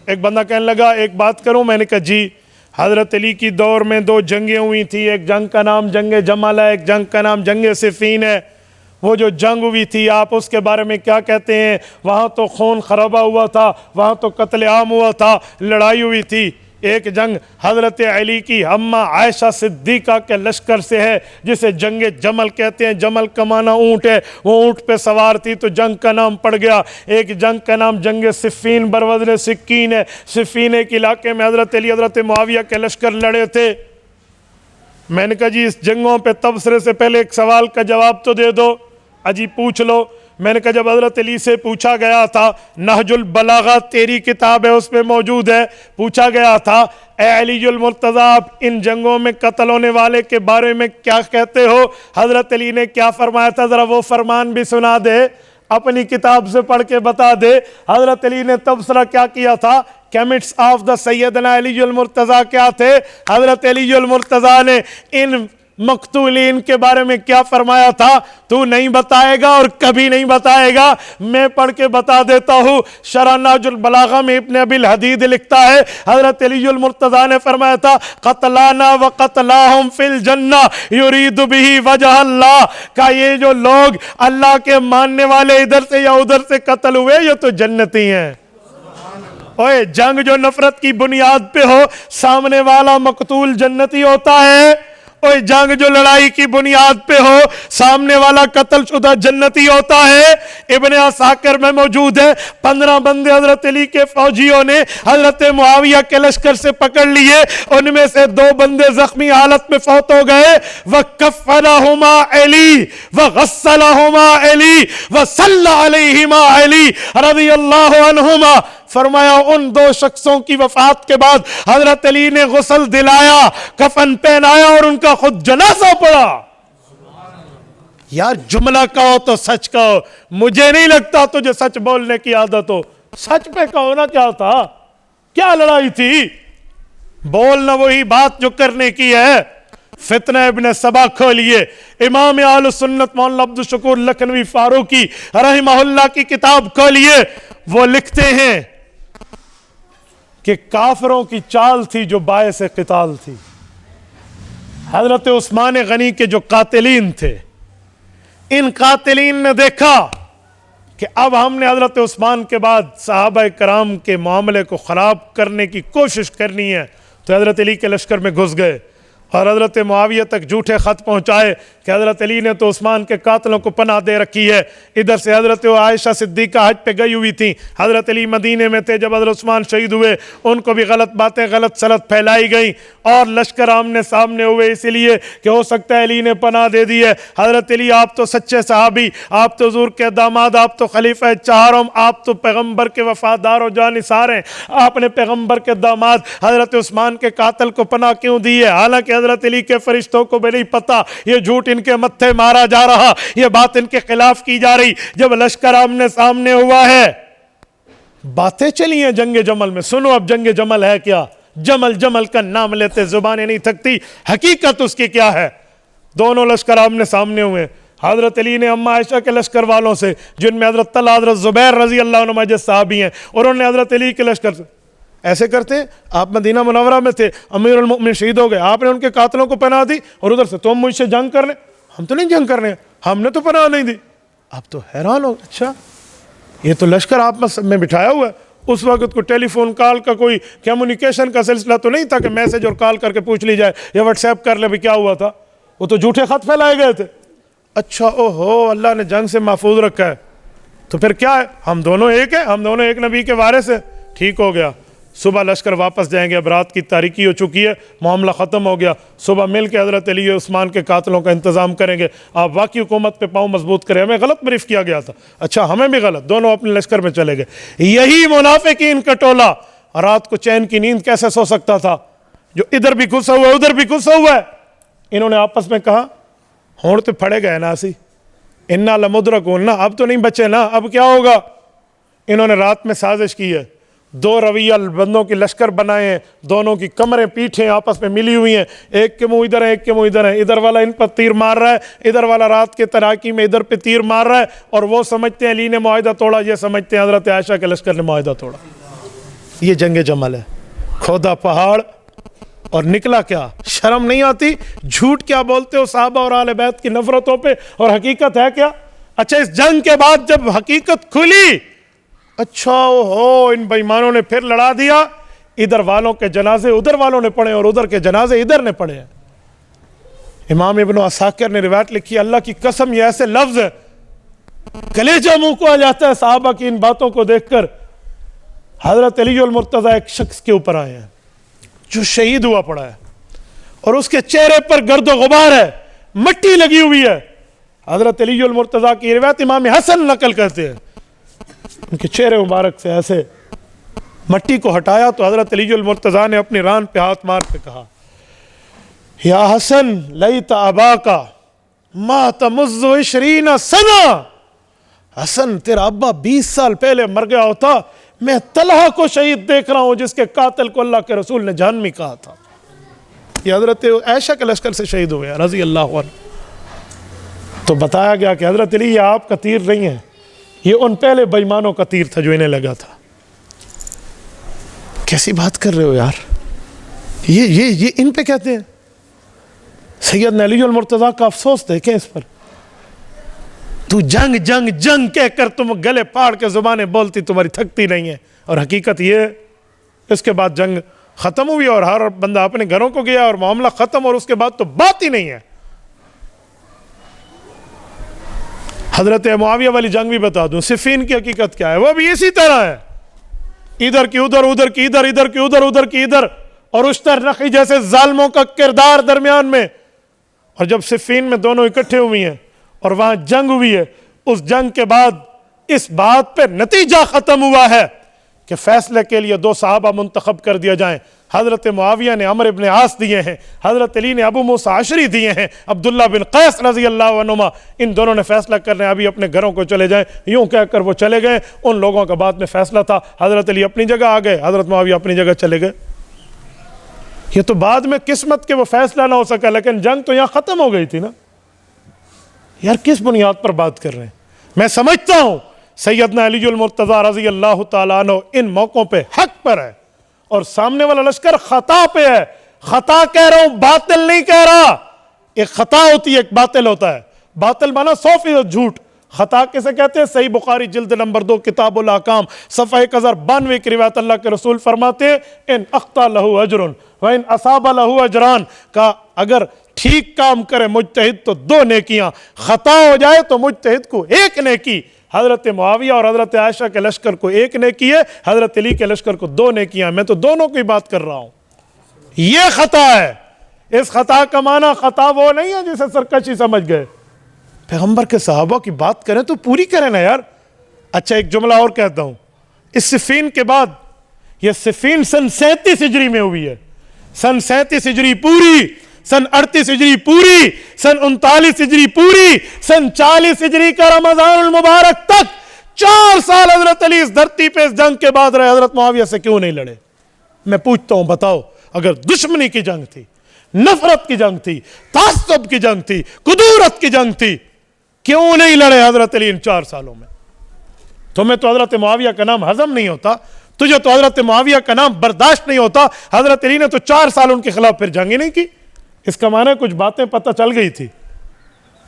ایک بندہ کہنے لگا ایک بات کروں؟ میں نے کہا جی۔ حضرت علی کی دور میں 2 جنگیں ہوئی تھی، ایک جنگ کا نام جنگ جمل ہے، ایک جنگ کا نام جنگ صفین ہے۔ وہ جو جنگ ہوئی تھی آپ اس کے بارے میں کیا کہتے ہیں؟ وہاں تو خون خرابہ ہوا تھا، وہاں تو قتل عام ہوا تھا، لڑائی ہوئی تھی۔ ایک جنگ حضرت علی کی اماں عائشہ صدیقہ کے لشکر سے ہے جسے جنگ جمل کہتے ہیں۔ جمل کا معنی اونٹ ہے، وہ اونٹ پہ سوار تھی تو جنگ کا نام پڑ گیا۔ ایک جنگ کا نام جنگ صفین بروزن سکین ہے۔ صفین ایک علاقے میں حضرت علی حضرت معاویہ کے لشکر لڑے تھے۔ میں نے کہا جی اس جنگوں پہ تبصرے سے پہلے ایک سوال کا جواب تو دے دو۔ اجی پوچھ لو۔ میں نے کہا جب حضرت علی سے پوچھا گیا تھا، نہج البلاغہ تیری کتاب ہے اس پہ موجود ہے، پوچھا گیا تھا اے علی المرتضیٰ آپ ان جنگوں میں قتل ہونے والے کے بارے میں کیا کہتے ہو؟ حضرت علی نے کیا فرمایا تھا؟ ذرا وہ فرمان بھی سنا دے، اپنی کتاب سے پڑھ کے بتا دے۔ حضرت علی نے تبصرہ کیا کیا تھا؟ کیمٹس آف دا سیدنا علی المرتضیٰ کیا تھے؟ حضرت علی المرتضیٰ نے ان مقتولین کے بارے میں کیا فرمایا تھا؟ تو نہیں بتائے گا اور کبھی نہیں بتائے گا، میں پڑھ کے بتا دیتا ہوں۔ شرح نہج البلاغہ میں ابن ابی الحدید لکھتا ہے حضرت علی المرتضیٰ نے فرمایا تھا قتلانا و قتلاہم فی الجنہ یرید بہ وجہ اللہ، کہ یہ جو لوگ اللہ کے ماننے والے ادھر سے یا ادھر سے قتل ہوئے یہ تو جنتی ہیں۔ اوے جنگ جو نفرت کی بنیاد پہ ہو سامنے والا مقتول جنتی ہوتا ہے، اور جنگ جو لڑائی کی بنیاد پہ ہو سامنے والا قتل شدہ جنتی ہوتا ہے۔ ابن عساکر میں موجود ہے 15 بندے حضرت علی کے فوجیوں نے حضرت معاویہ کے لشکر سے پکڑ لیے، ان میں سے 2 بندے زخمی حالت میں فوت ہو گئے۔ وَكَفَّنَهُمَا عَلِي وَغَسَّلَهُمَا عَلِي وَصَلَّى عَلَيْهِمَا عَلِي رضی اللہ عنہما۔ فرمایا ان 2 شخصوں کی وفات کے بعد حضرت علی نے غسل دلایا، کفن پہنایا اور ان کا خود جنازہ پڑھا۔ یار جملہ کہو تو سچ کہو، مجھے نہیں لگتا تجھے سچ بولنے کی عادت ہو، سچ پہ کہو نا کیا تھا، کیا لڑائی تھی، بولنا وہی بات جو کرنے کی ہے۔ فتنہ ابن سبا کھولیے، امام اہل سنت مولانا عبدالشکور لکھنوی فاروقی رحمہ اللہ کی کتاب کھولیے، وہ لکھتے ہیں کہ کافروں کی چال تھی جو باعث قتال تھی۔ حضرت عثمان غنی کے جو قاتلین تھے، ان قاتلین نے دیکھا کہ اب ہم نے حضرت عثمان کے بعد صحابہ کرام کے معاملے کو خراب کرنے کی کوشش کرنی ہے، تو حضرت علی کے لشکر میں گھس گئے اور حضرت معاویہ تک جھوٹے خط پہنچائے کہ حضرت علی نے تو عثمان کے قاتلوں کو پناہ دے رکھی ہے۔ ادھر سے حضرت عائشہ صدیقہ حج پہ گئی ہوئی تھیں، حضرت علی مدینے میں تھے جب حضرت عثمان شہید ہوئے، ان کو بھی غلط باتیں غلط سلط پھیلائی گئیں اور لشکر آمنے سامنے ہوئے، اس لیے کہ ہو سکتا ہے علی نے پناہ دے دی ہے۔ حضرت علی آپ تو سچے صحابی، آپ تو حضور کے داماد، آپ تو خلیفہ چہارم، آپ تو پیغمبر کے وفادار و جانثار ہیں، آپ نے پیغمبر کے داماد حضرت عثمان کے قاتل کو پناہ کیوں دی ہے؟ حالانکہ حضرت علی کے فرشتوں کو بھی نہیں پتا، یہ جھوٹ ان کے متھے مارا جا رہا، یہ بات ان کے خلاف کی جا رہی۔ جب لشکر آمنے سامنے ہوا ہے، باتیں چلی ہیں جنگ جمل میں، سنو اب جنگ جمل ہے کیا۔ جمل جمل کا نام لیتے زبانیں نہیں تھکتی، حقیقت اس کی کیا ہے۔ دونوں لشکر آمنے سامنے ہوئے، حضرت علی نے اماں عائشہ کے لشکر والوں سے، جن میں حضرت طلحہ حضرت زبیر رضی اللہ عنہ جیسے صحابی ہیں، اور انہوں نے حضرت علی کے لشکر سے ایسے کرتے ہیں، آپ مدینہ منورہ میں تھے، امیر المؤمنین شہید ہو گئے، آپ نے ان کے قاتلوں کو پناہ دی، اور ادھر سے تم مجھ سے جنگ کر لیں، ہم تو نہیں جنگ کرنے ہیں، ہم نے تو پناہ نہیں دی۔ آپ تو حیران ہو، اچھا یہ تو لشکر آپ میں بٹھایا ہوا ہے۔ اس وقت کوئی ٹیلی فون کال کا کوئی کمیونیکیشن کا سلسلہ تو نہیں تھا کہ میسج اور کال کر کے پوچھ لی جائے یا واٹس ایپ کر لے بھی کیا ہوا تھا، وہ تو جھوٹے خط پھیلائے گئے تھے۔ اچھا اوہو، اللہ نے جنگ سے محفوظ رکھا ہے، تو پھر کیا ہے، ہم دونوں ایک ہیں، ہم دونوں ایک نبی کے وارث ہیں، ٹھیک ہو گیا۔ صبح لشکر واپس جائیں گے، اب رات کی تاریکی ہو چکی ہے، معاملہ ختم ہو گیا، صبح مل کے حضرت علی عثمان کے قاتلوں کا انتظام کریں گے، آپ واقعی حکومت پہ پاؤں مضبوط کریں۔ ہمیں غلط بریف کیا گیا تھا، اچھا ہمیں بھی غلط، دونوں اپنے لشکر میں چلے گئے۔ یہی منافقین کا ٹولہ رات کو چین کی نیند کیسے سو سکتا تھا، جو ادھر بھی گھسا ہوا ہے ادھر بھی گھسا ہوا ہے۔ انہوں نے آپس میں کہا ہون تو پھڑے گئے نا اسی، انا لمدرکون، اب تو نہیں بچے نا، اب کیا ہوگا۔ انہوں نے رات میں سازش کی ہے، 2 رویہ بندوں کی لشکر بنائے ہیں، دونوں کی کمریں پیٹھیں آپس میں ملی ہوئی ہیں، ایک کے منہ ادھر ہے ایک کے منہ ادھر ہے، ادھر والا ان پر تیر مار رہا ہے، ادھر والا رات کے تراکی میں ادھر پہ تیر مار رہا ہے، اور وہ سمجھتے ہیں علی نے معاہدہ توڑا، یہ سمجھتے ہیں حضرت عائشہ کے لشکر نے معاہدہ توڑا۔ یہ جنگ جمل ہے، کھودا پہاڑ اور نکلا کیا؟ شرم نہیں آتی؟ جھوٹ کیا بولتے ہو صحابہ اور اہل بیت کی نفرتوں پہ، اور حقیقت ہے کیا؟ اچھا اس جنگ کے بعد جب حقیقت کھلی، اچھا ہو ان بےایمانوں نے پھر لڑا دیا، ادھر والوں کے جنازے ادھر والوں نے پڑھے اور ادھر کے جنازے ادھر نے پڑھے ہیں۔ امام ابن عساکر نے روایت لکھی، اللہ کی قسم یہ ایسے لفظ ہے کلیجہ منہ کو آ جاتا ہے صحابہ کی ان باتوں کو دیکھ کر۔ حضرت علی المرتضیٰ ایک شخص کے اوپر آئے ہیں جو شہید ہوا پڑا ہے اور اس کے چہرے پر گرد و غبار ہے، مٹی لگی ہوئی ہے۔ حضرت علی المرتضیٰ کی روایت امام حسن نقل کرتے ہیں، ان کے چہرے مبارک سے ایسے مٹی کو ہٹایا تو حضرت علی المرتضیٰ نے اپنی ران پہ ہاتھ مار کے کہا، یا حسن لیت اباکا مات منذ 20 سنہ، حسن تیرا ابا 20 سال پہلے مر گیا ہوتا، میں طلحہ کو شہید دیکھ رہا ہوں جس کے قاتل کو اللہ کے رسول نے جہنمی کہا تھا۔ یہ حضرت عائشہ کے لشکر سے شہید ہوئے رضی اللہ عنہ۔ تو بتایا گیا کہ حضرت علی یہ آپ کا تیر نہیں ہے، یہ ان پہلے بےایمانوں کا تیر تھا جو انہیں لگا تھا۔ کیسی بات کر رہے ہو یار، یہ ان پہ کہتے ہیں۔ سیدنا علی المرتضیٰ کا افسوس دیکھیں اس پر، تو جنگ جنگ جنگ کہہ کر تم گلے پاڑ کے زبانیں بولتی، تمہاری تھکتی نہیں ہے، اور حقیقت یہ اس کے بعد جنگ ختم ہوئی اور ہر بندہ اپنے گھروں کو گیا اور معاملہ ختم، اور اس کے بعد تو بات ہی نہیں ہے۔ حضرت معاویہ والی جنگ بھی بتا دوں، صفین کی حقیقت کیا ہے، وہ بھی اسی طرح ہے، ادھر کی ادھر، ادھر کی ادھر، ادھر کی ادھر، ادھر کی ادھر، اور اشتر نخی جیسے ظالموں کا کردار درمیان میں۔ اور جب صفین میں دونوں اکٹھے ہوئی ہیں اور وہاں جنگ ہوئی ہے، اس جنگ کے بعد اس بات پہ نتیجہ ختم ہوا ہے کہ فیصلے کے لیے 2 صحابہ منتخب کر دیا جائیں۔ حضرت معاویہ نے عمرو بن عاص دیے ہیں، حضرت علی نے ابو موسیٰ عشری دیے ہیں، عبداللہ بن قیس رضی اللہ عنہما، ان دونوں نے فیصلہ کرنا ہے ابھی اپنے گھروں کو چلے جائیں، یوں کہہ کر وہ چلے گئے۔ ان لوگوں کا بعد میں فیصلہ تھا، حضرت علی اپنی جگہ آ گئے، حضرت معاویہ اپنی جگہ چلے گئے۔ یہ تو بعد میں قسمت کے وہ فیصلہ نہ ہو سکا، لیکن جنگ تو یہاں ختم ہو گئی تھی نا یار۔ کس بنیاد پر بات کر رہے ہیں؟ میں سمجھتا ہوں سیدنا علی المرتضیٰ رضی اللہ تعالیٰ عنہ ان موقعوں پہ حق پر ہے، اور سامنے والا لشکر خطا پہ ہے۔ خطا کہہ رہا ہوں، باطل نہیں کہہ رہا۔ ایک خطا ہوتی ہے، ایک باطل ہوتا ہے۔ باطل مانا 100% جھوٹ، خطا کسے کہتے ہیں؟ صحیح بخاری جلد نمبر 2 کتاب الاحکام صفحہ 1092 کی روایت، اللہ کے رسول فرماتے ہیں ان اخطا لہو اجر وان اصاب لہو اجران، کا اگر ٹھیک کام کرے مجتہد تو 2 نیکیاں، خطا ہو جائے تو مجتہد کو 1 نیکی۔ حضرت معاویہ اور حضرت عائشہ کے لشکر کو 1 نیکی ہے، حضرت علی کے لشکر کو 2 نیکیاں۔ میں تو دونوں کی بات کر رہا ہوں۔ یہ خطا ہے۔ اس خطا کا معنی خطا وہ نہیں ہے جسے سرکشی سمجھ گئے۔ پیغمبر کے صحابہ کی بات کریں تو پوری کریں نا یار۔ اچھا ایک جملہ اور کہتا ہوں، اس صفین کے بعد، یہ صفین سن 37 ہجری میں ہوئی ہے، سن 37 ہجری پوری، سن 38 ہجری پوری، سن 39 ہجری پوری، سن 40 ہجری کا رمضان المبارک تک 4 سال حضرت علی اس دھرتی پہ اس جنگ کے بعد رہے، حضرت معاویہ سے کیوں نہیں لڑے؟ میں پوچھتا ہوں، بتاؤ، اگر دشمنی کی جنگ تھی، نفرت کی جنگ تھی، تعصب کی جنگ تھی، کدورت کی جنگ تھی، کیوں نہیں لڑے حضرت علی ان 4 سالوں میں؟ تمہیں تو حضرت معاویہ کا نام ہضم نہیں ہوتا، تجھے تو حضرت معاویہ کا نام برداشت نہیں ہوتا۔ حضرت علی نے تو 4 سال ان کے خلاف پھر جنگ ہی نہیں کی۔ اس کا معنی کچھ باتیں پتہ چل گئی تھی۔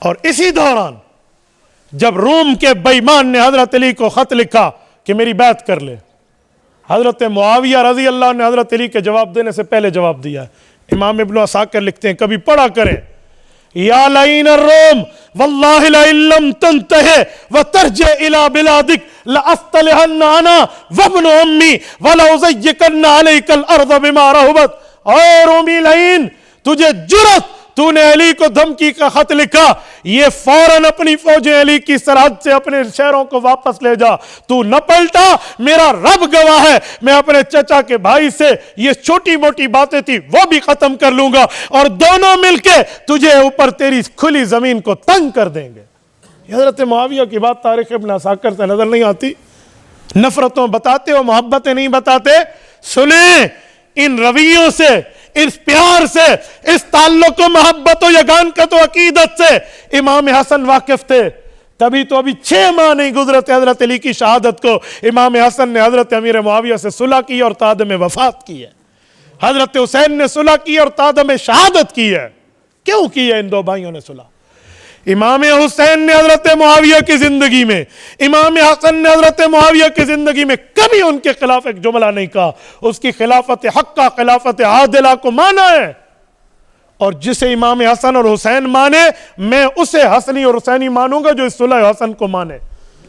اور اسی دوران جب روم کے بے ایمان نے حضرت علی کو خط لکھا کہ میری بیعت کر لے، حضرت معاویہ رضی اللہ عنہ نے حضرت علی کے جواب دینے سے پہلے جواب دیا ہے۔ امام ابن عساکر لکھتے ہیں، کبھی پڑھا کریں، یا لعین الروم واللہ لئن لم تنتہ وترجع الى بلادک لاصطلحن انا وابن امی ولازیکن علیک الارض بما رحبت۔ اور رومی لعین، تجھے جرت، تو نے علی کو دھمکی کا خط لکھا، یہ فوراً اپنی فوجیں علی کی سرحد سے اپنے شہروں کو واپس لے جا، تو نہ پلٹا، میرا رب گواہ ہے، میں اپنے چچا کے بھائی سے یہ چھوٹی موٹی باتیں تھی وہ بھی ختم کر لوں گا، اور دونوں مل کے تجھے اوپر تیری کھلی زمین کو تنگ کر دیں گے۔ یہ حضرت معاویہ کی بات تاریخ ابن عساکر سے نظر نہیں آتی؟ نفرتوں بتاتے ہو، محبتیں نہیں بتاتے؟ سنیں، ان رویوں سے، اس پیار سے، اس تعلق و محبت و یگانکت و عقیدت سے امام حسن واقف تھے۔ تبھی تو ابھی 6 ماہ نہیں گزرے تھے حضرت علی کی شہادت کو، امام حسن نے حضرت امیر معاویہ سے صلح کی اور تادم وفات کی ہے، حضرت حسین نے صلح کی اور تادم شہادت کی ہے۔ کیوں کی ہے ان دو بھائیوں نے صلح؟ امام حسین نے حضرت معاویہ کی زندگی میں، امام حسن نے حضرت معاویہ کی زندگی میں کبھی ان کے خلاف ایک جملہ نہیں کہا، اس کی خلافت حقہ، خلافت عادلہ کو مانا ہے، اور جسے امام حسن اور حسین مانے میں اسے حسنی اور حسینی مانوں گا جو اس صلح حسن کو مانے۔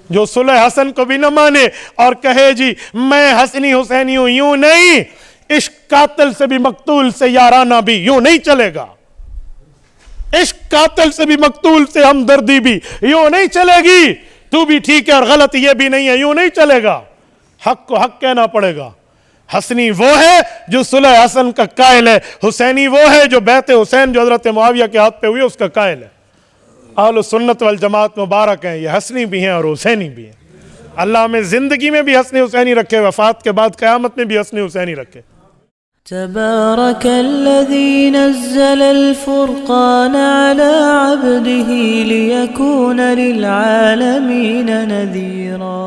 جو صلح حسن کو بھی نہ مانے اور کہے جی میں حسنی حسینی ہوں، یوں نہیں، عشق قاتل سے بھی مقتول سے یارانہ بھی، یوں نہیں چلے گا، عشق قاتل سے بھی مقتول سے ہمدردی بھی یوں نہیں چلے گی، تو بھی ٹھیک ہے اور غلط یہ بھی نہیں ہے، یوں نہیں چلے گا، حق کو حق کہنا پڑے گا۔ حسنی وہ ہے جو صلح حسن کا قائل ہے، حسینی وہ ہے جو بیعت حسین جو حضرت معاویہ کے ہاتھ پہ ہوئی اس کا قائل ہے۔ اہل سنت والجماعت مبارک ہیں، یہ حسنی بھی ہیں اور حسینی بھی ہیں۔ اللہ ہمیں زندگی میں بھی حسنی حسینی رکھے، وفات کے بعد قیامت میں بھی حسنی حسینی رکھے۔ تبارك الذي نزل الفرقان على عبده ليكون للعالمين نذيرا